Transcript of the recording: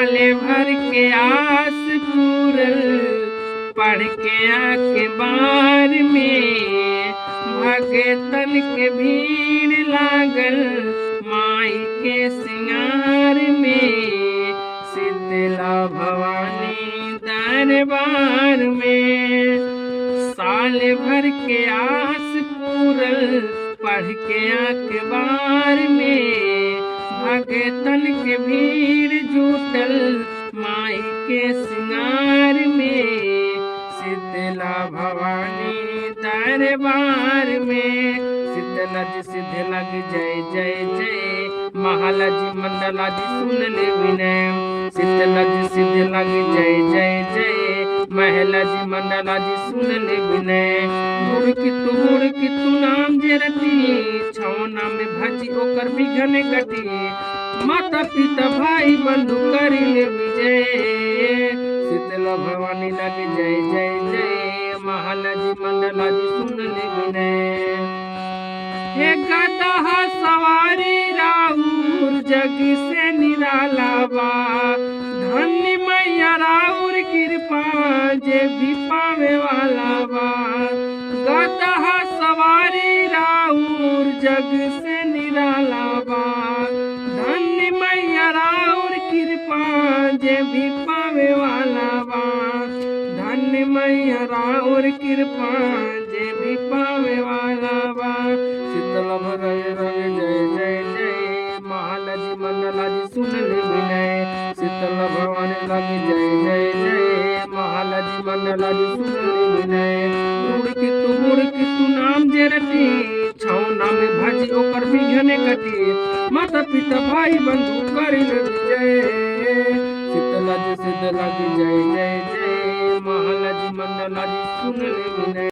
साले भर के आस पूरल पढ़ के आके बार में भगतन के भीड़ लागल माई के सिंगार में शीतला भवानी दरबार में साल भर के आस पूरल पढ़ के अखबार में भगतन के भीड़ जुटल माई के सिंगार में शीतला भवानी दरबार में शीतला जी सिद्ध लग जय जय जय महला जी मंडला जी सुन ले विनय शीतला जी सिद्ध लग जय जय जय महला जी मंडला जी सुन ले विनय गुड़ की तू नाम जे रटी छौना में भजी ओकर बिघन कटी माता पिता भाई बंधु करी ले विजय शीतला भवानी लग जय जय जय महला जी मंडला जी सुन ले विनय हे गदहा सवारी राउर जग से निराला बा धन्य मैया राउर कृपा जे भी पावे वाला बा गदहा सवारी राउर जग से निराला बा धन्य मैया राउर कृपा जे भी पावे वाला बा धन्य मैया राउर कृपा जे भी पावे वाला बा शीतला भवानी जय जय जय महला जी मंडला जी सुन ले विनय शीतला भवानी लगी जय जय जय महला जी मंडला जी सुन ले विनय गुड़ की तू नाम जे रटी छौना में भजी ओकर बिघने कटी माता पिता भाई बंधु करी ले विजय शीतला जी सिद्ध लगी जय जय जय महला जी मंडला जी सुन ले विनय।